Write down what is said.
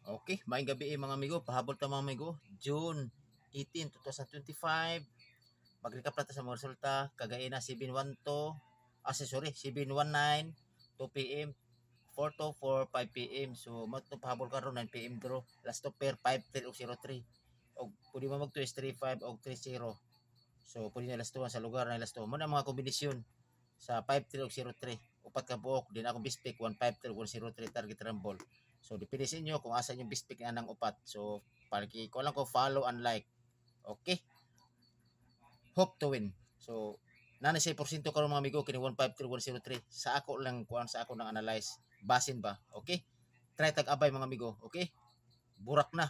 Okay, maayong gabi mga amigo. Pahabol ta mga amigo. June 18, 2025. Mag-recap natin sa mga resulta. Kagaya na 712. Sorry, 719, 2 p.m. 424, 5 p.m. So, pahabol karon 9 p.m. draw. Last to pair 5-3 o 0-3. O pwede mo mag-twist 3-5 o 3-0. So, pwede na last to sa lugar na last to. Muna mga kombinasyon sa 5-3 o 0-3. Upat ka buok. Din ako bispik 1-5-3 o 1-0-3 target rumble. So, depende sa inyo kung asa yung bispik na ng upat. So, ko lang ko follow and like. Okay? Hope to win. So, nana siya porsyento karon mga amigo kini 153 103 sa ako lang kuan sa ako nang analyze basin ba. Okay? Try tag abay mga amigo. Okay? Burak na.